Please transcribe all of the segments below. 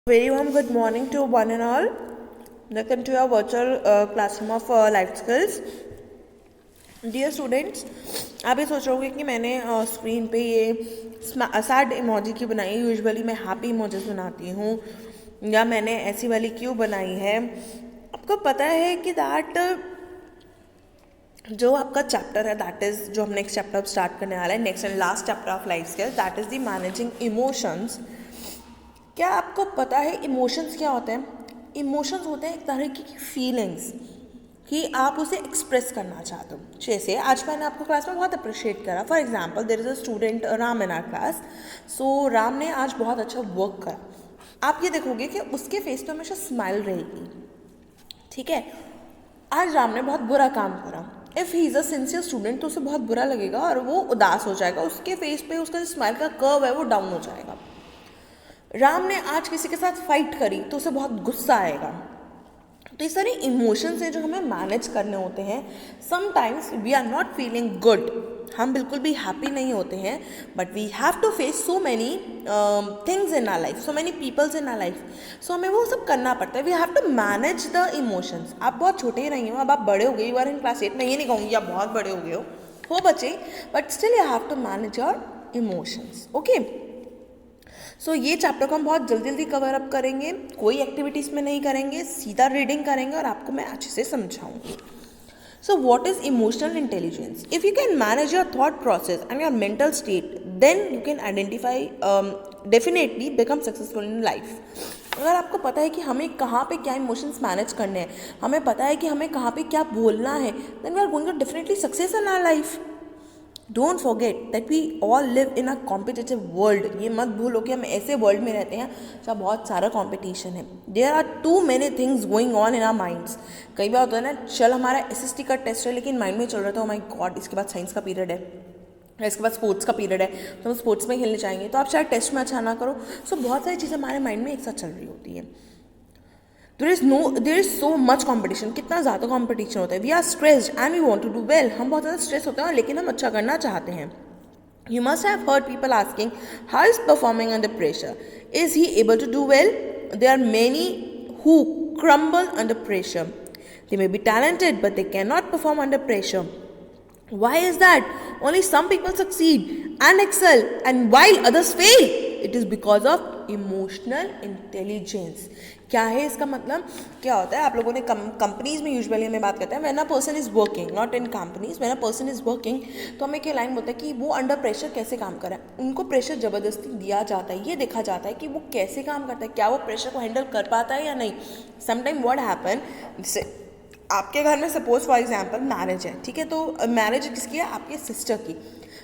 Very warm good morning to one and all. Welcome to our virtual classroom of life skills. Dear students, आप ये सोच रहे होंगे कि मैंने स्क्रीन पे ये सैड इमोजी क्यों बनाई है. यूजुअली मैं हैप्पी इमोजीज बनाती हूँ, या मैंने ऐसी वाली क्यों बनाई है. आपको पता है कि दैट जो आपका चैप्टर है, दैट इज़ जो हम नेक्स्ट चैप्टर स्टार्ट करने वाला है, next and last chapter of life skills, that is the managing emotions. क्या आपको पता है इमोशंस क्या होते हैं? इमोशंस होते हैं एक तरह की फीलिंग्स कि आप उसे एक्सप्रेस करना चाहते हो. जैसे आज मैंने आपको क्लास में बहुत अप्रिशिएट करा. For example, there is a student Ram in our class. So Ram ने आज बहुत अच्छा वर्क करा. आप ये देखोगे कि उसके फेस पे हमेशा स्माइल रहेगी. ठीक है, आज राम ने बहुत बुरा काम करा. If he is a sincere student तो उसे बहुत बुरा लगेगा और वो उदास हो जाएगा. उसके फेस पे उसका जो स्माइल का कर्व है वो डाउन हो जाएगा. राम ने आज किसी के साथ फाइट करी तो उसे बहुत गुस्सा आएगा. तो ये सारे इमोशंस हैं जो हमें मैनेज करने होते हैं. Sometimes we are not feeling good, हम बिल्कुल भी हैप्पी नहीं होते हैं, but we have to face so many things in our life, so many peoples in our life. So हमें वो सब करना पड़ता है. We have to manage the emotions. आप बहुत छोटे ही नहीं हो, अब आप बड़े हो गए, यू आर इन क्लास 8. मैं ये नहीं कहूँगी आप बहुत बड़े हो गए हो बच्चे, but still you have to manage your emotions. Okay, so ये चैप्टर को हम बहुत जल्दी जल्दी कवर अप करेंगे. कोई एक्टिविटीज़ में नहीं करेंगे, सीधा रीडिंग करेंगे और आपको मैं अच्छे से समझाऊंगी. So what is emotional intelligence? If you can manage your thought process and your mental state, then you can identify, definitely become successful in life. अगर आपको पता है कि हमें कहाँ पे क्या इमोशंस मैनेज करने हैं, हमें पता है कि हमें कहाँ पे क्या बोलना है, then we are going to definitely success in our life. Don't forget that we all live in a competitive world. ये मत भूलो कि हम ऐसे वर्ल्ड में रहते हैं जहाँ बहुत सारा कॉम्पिटिशन है. There are too many things going on in our minds. कई बार होता है ना, चल हमारा एसएसटी का टेस्ट है लेकिन माइंड में चल रहा था ओ माय गॉड इसके बाद साइंस का पीरियड है, इसके बाद स्पोर्ट्स का पीरियड है, तो हम स्पोर्ट्स में खेलने जाएंगे, तो आप शायद टेस्ट में अच्छा ना करो. सो बहुत सारी चीज़ें हमारे माइंड में एक साथ चल रही होती है. There is so much competition. कितना ज़्यादा कॉम्पिटिशन होता है. We are stressed and we want to do well. हम बहुत ज़्यादा स्ट्रेस होते हैं लेकिन हम अच्छा करना चाहते हैं. You must have heard people asking, how is performing under pressure? Is he able to do well? There are many who crumble under pressure. They may be talented, but they cannot perform under pressure. Why is that? Only some people succeed and excel, and while others fail. It is because of emotional intelligence. क्या है इसका मतलब? क्या होता है, आप लोगों ने कंपनीज में यूजुअली हमें बात करते हैं when a person is working, not in companies, when a person is working, तो हमें क्या लाइन बोलता है कि वो अंडर प्रेशर कैसे काम कर रहा है. उनको प्रेशर ज़बरदस्ती दिया जाता है, ये देखा जाता है कि वो कैसे काम करता है, क्या वो प्रेशर को हैंडल कर पाता है या नहीं. समटाइम व्हाट हैपन, जैसे आपके घर में सपोज फॉर एग्जाम्पल मैरिज है, ठीक है, तो मैरिज किसकी है? आपके सिस्टर की.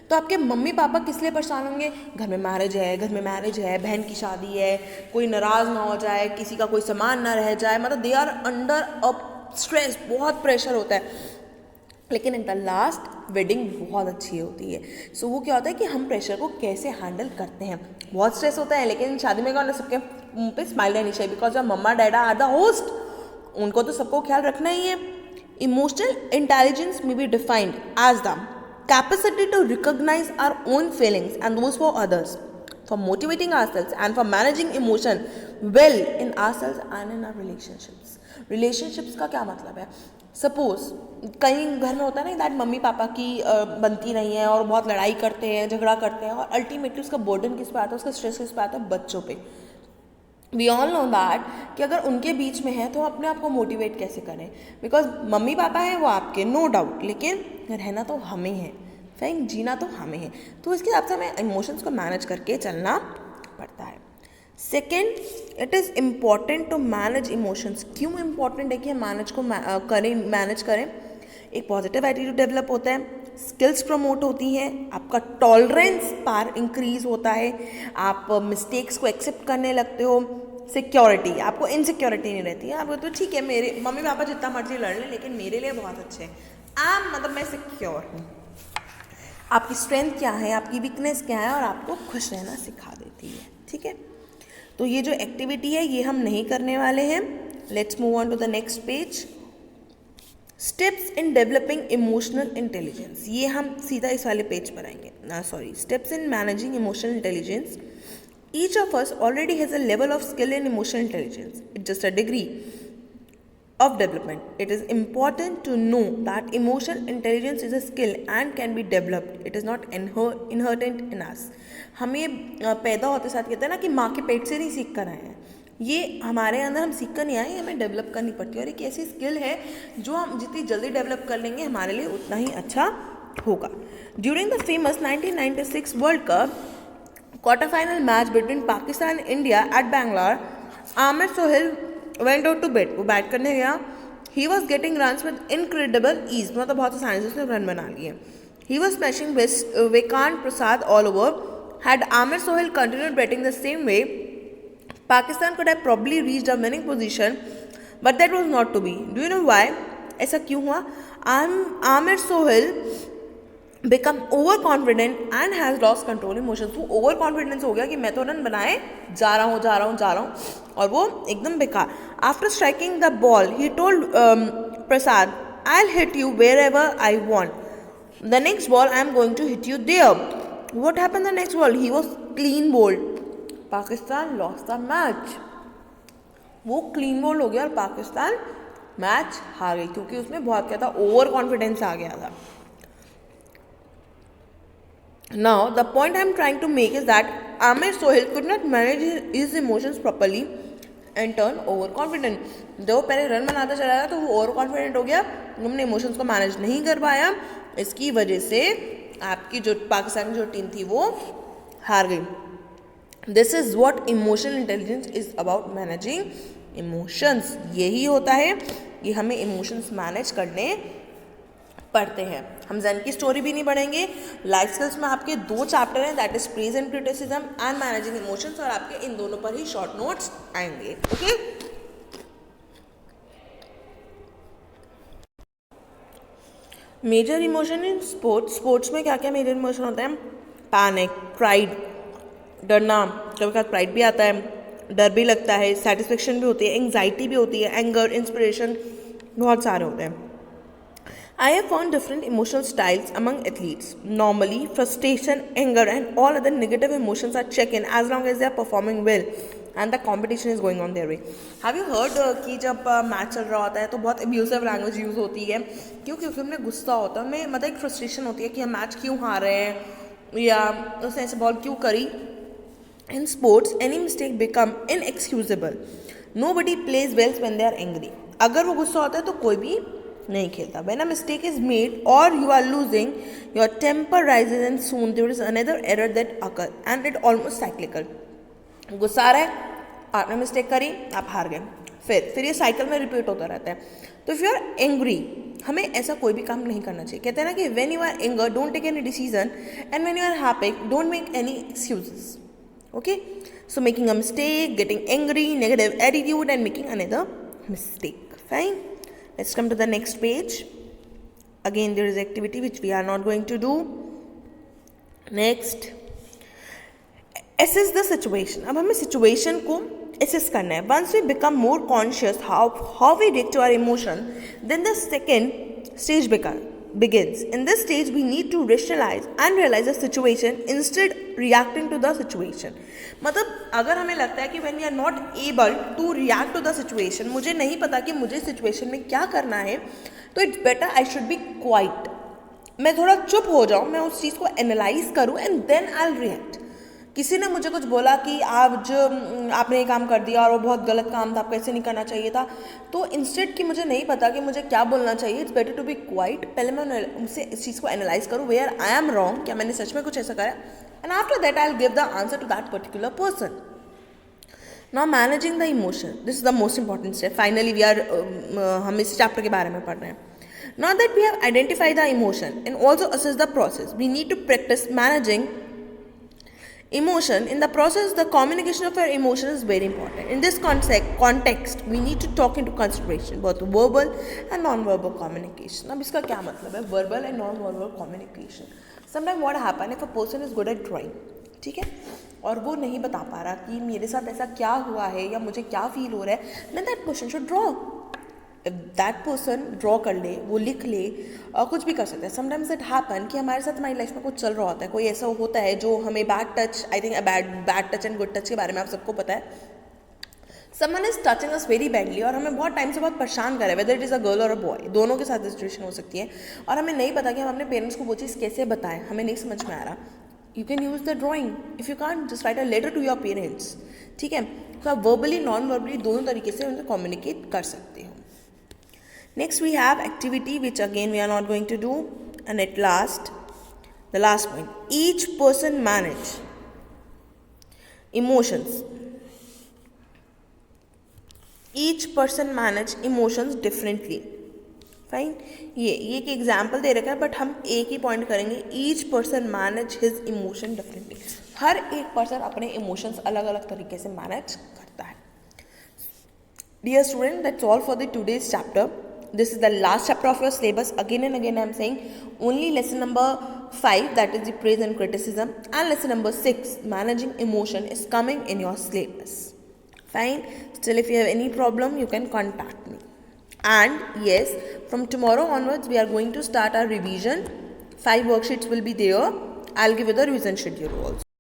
तो आपके मम्मी पापा किस लिए परेशान होंगे? घर में मैरिज है, घर में मैरिज है, बहन की शादी है, कोई नाराज़ ना हो जाए, किसी का कोई सामान ना रह जाए. मतलब they are under a stress, बहुत प्रेशर होता है. लेकिन इन द लास्ट वेडिंग बहुत अच्छी होती है. सो वो क्या होता है कि हम प्रेशर को कैसे हैंडल करते हैं. बहुत स्ट्रेस होता है लेकिन शादी में क्या होना, सबके मुंह पे स्माइल रहनी चाहिए, because mamma dada are the host, उनको तो सबको ख्याल रखना ही है. इमोशनल इंटेलिजेंस में be defined as the capacity to recognize our own feelings and those for others, for motivating ourselves and for managing emotion well in ourselves and in our relationships. Relationships का क्या मतलब है? Suppose कहीं घर में होता है ना दैट मम्मी पापा की बनती नहीं है और बहुत लड़ाई करते हैं, झगड़ा करते हैं, और अल्टीमेटली उसका बर्डन किस पे आता है, उसका स्ट्रेस किस पे आता है? बच्चों पे. वी ऑल नो दैट कि अगर उनके बीच में है तो अपने आप को मोटिवेट कैसे करें, बिकॉज मम्मी पापा हैं वो आपके, नो डाउट, लेकिन रहना तो हमें है, फाइन, जीना तो हमें है. तो इसके हिसाब से हमें इमोशंस को मैनेज करके चलना पड़ता है. Second, it is important to manage emotions. क्यों इम्पॉर्टेंट है कि हम मैनेज करें? एक पॉजिटिव एटीट्यूड डेवलप होता है, स्किल्स प्रमोट होती हैं, आपका टॉलरेंस पार इंक्रीज होता है, आप मिस्टेक्स को एक्सेप्ट करने लगते हो. सिक्योरिटी, आपको इनसिक्योरिटी नहीं रहती है. आपको तो ठीक है मेरे मम्मी पापा जितना मर्जी लड़ लें लेकिन मेरे लिए बहुत अच्छे हैं, मतलब मैं सिक्योर हूँ. आपकी स्ट्रेंथ क्या है, आपकी वीकनेस क्या है, और आपको खुश रहना सिखा देती है. ठीक है, तो ये जो एक्टिविटी है ये हम नहीं करने वाले हैं. Let's move on to the next page. Steps in developing emotional intelligence, ये हम सीधा इस वाले पेज पर आएंगे. Steps in managing emotional intelligence. Each of us already has a level of skill in emotional intelligence. It's just a degree of development. It is important to know that emotional intelligence is a skill and can be developed. It is not inherent in us. हमें पैदा होते साथ कहते हैं ना कि माँ के पेट से नहीं सीख कर आए हैं, ये हमारे अंदर हम सीख कर नहीं आए, हमें डेवलप करनी पड़ती है और एक ऐसी स्किल है जो हम जितनी जल्दी डेवलप कर लेंगे हमारे लिए उतना ही अच्छा होगा. During the famous 1996 world cup quarter final match between Pakistan and India at Bangalore, Amir Sohail went out to bat. वो बैट करने गया. He was getting runs with incredible ease. मतलब बहुत आसानी से उसने रन बना लिए. He was smashing Vikrant Prasad all over. Had Amir Sohail continued batting the same way, Pakistan could have probably reached a winning position, but that was not to be. Do you know why? ऐसा क्यों हुआ? Amir Sohail become overconfident and has lost control emotions. वो over confidence हो गया कि मैं तो run बनाए जा रहा हूँ और वो एकदम बेकार. After striking the ball he told Prasad, I will hit you wherever I want, the next ball I am going to hit you there. What happened the next ball? He was clean bowled. Pakistan lost the match. वो clean bowled हो गया और Pakistan match हार गई क्योंकि उसमें बहुत क्या था, ओवर कॉन्फिडेंस आ गया था. Now, the point I am trying to make is that Amir Sohail could not manage his emotions properly and turn overconfident. जब वो पहले रन बनाता चला गया तो वो ओवर कॉन्फिडेंट हो गया, हमने इमोशंस को मैनेज नहीं कर पाया, इसकी वजह से आपकी जो पाकिस्तान की जो टीम थी वो हार गई. This is what emotional intelligence is about, managing emotions. यही होता है कि हमें इमोशंस मैनेज करने पढ़ते हैं. हम जैन की स्टोरी भी नहीं पढ़ेंगे. लाइफ स्किल्स में आपके 2 चैप्टर हैं, that is praise and criticism and managing emotions, और आपके इन दोनों पर ही शॉर्ट नोट्स आएंगे. Okay, major emotion in sports. Sports में क्या क्या मेजर इमोशन होते हैं? पैनिक, प्राइड, डरना, कभी कभी प्राइड भी आता है, डर भी लगता है, सेटिस्फेक्शन भी होती है, एंग्जाइटी भी होती है, एंगर, इंस्पिरेशन, बहुत सारे होते हैं. I have found different emotional styles among athletes. Normally, frustration, anger, and all other negative emotions are checked in as long as they are performing well and the competition is going on their way. Have you heard कि जब match चल रहा होता है तो बहुत abusive language use होती है? क्यों? क्योंकि हमें गुस्सा होता है, हमें मतलब एक फ्रस्ट्रेशन होती है कि हम मैच क्यों हार रहे हैं या उसने ऐसे बॉल क्यों करी. In sports, any mistake become inexcusable. Nobody plays well when they are angry. अगर वो गुस्सा होता है तो कोई भी नहीं खेलता. When a mistake is made or you are losing, your temper rises and soon there is another error that occur and it almost cyclical. गुस्सा आ रहा है, आपने मिस्टेक करी, आप हार गए, फिर ये साइकिल में रिपीट होता रहता है. तो इफ यू आर एंग्री, हमें ऐसा कोई भी काम नहीं करना चाहिए. कहते हैं ना कि when you are anger don't take any decision and when you are happy don't make any excuses. Okay, so making a mistake, getting angry, negative attitude and making another mistake. Fine. Let's come to the next page. Again, there is activity which we are not going to do. Next, assess the situation. अब हमें situation को assess करना है. Once we become more conscious how we react to our emotion, then the second stage begins. In this stage, we need to rationalize and realize the situation instead reacting to the situation. मतलब अगर हमें लगता है कि when we are not able to react to the situation, मुझे नहीं पता कि मुझे सिचुएशन में क्या करना है, तो it's better I should be quite. मैं थोड़ा चुप हो जाऊँ, मैं उस चीज़ को एनालाइज करूँ and then I will react. किसी ने मुझे कुछ बोला कि आपने ये काम कर दिया और वो बहुत गलत काम था, आपको ऐसे नहीं करना चाहिए था, तो इंस्टेड कि मुझे नहीं पता कि मुझे क्या बोलना चाहिए, it's better to be quiet. पहले मैं उनसे इस चीज़ को एनालाइज करूँ, वेयर आई एम रॉन्ग, क्या मैंने सच में कुछ ऐसा करा, and after that I'll give the answer to that particular person. Now managing the emotion, this is the most important step. Finally we are हम इस चैप्टर के बारे में पढ़ रहे हैं. Now that we have identified the emotion and also assess the process, we need to practice managing emotion. In the process, the communication of our emotion is very important. In this context, we need to talk into consideration both verbal and non-verbal communication. अब इसका क्या मतलब है verbal and non-verbal communication? Sometimes what happen if a person is good at drawing, ठीक है, और वो नहीं बता पा रहा कि मेरे साथ ऐसा क्या हुआ है या मुझे क्या फील हो रहा है, then that person should draw. That person draw कर ले, वो लिख ले, कुछ भी कर सकता है. समटाइम्स इट हैपन कि हमारे साथ हमारी लाइफ में कुछ चल रहा होता है, कोई ऐसा होता है जो हमें bad touch, I think bad touch and good touch के बारे में आप सबको पता है. Someone is touching us very badly और हमें बहुत टाइम से बहुत परेशान करे, whether it is a girl और अ बॉय, दोनों के साथ सिचुएशन हो सकती है और हमें नहीं पता कि हम अपने पेरेंट्स को वो चीज़ कैसे बताएं, हमें नहीं समझ में आ रहा. You can use the drawing. If you can't, just write a letter to your parents. ठीक है, तो आप वर्बली नॉन वर्बली दोनों तरीके से उनसे कम्युनिकेट कर सकते हो. Next we have activity, which again we are not going to do, and at last, the last point, each person manage emotions. Each person manage emotions differently. Fine. ये एक example दे रखा है बट हम एक ही पॉइंट करेंगे. Each person manage his emotion differently. हर एक पर्सन अपने इमोशंस अलग अलग तरीके से मैनेज करता है. Dear student, that's all for the today's chapter. This is the last chapter of your syllabus. Again and again I am saying only lesson number 5, that is the praise and criticism, and lesson number 6, managing emotion, is coming in your syllabus. Fine. Still, if you have any problem, you can contact me. And yes, from tomorrow onwards we are going to start our revision. 5 worksheets will be there. I'll give you the revision schedule also.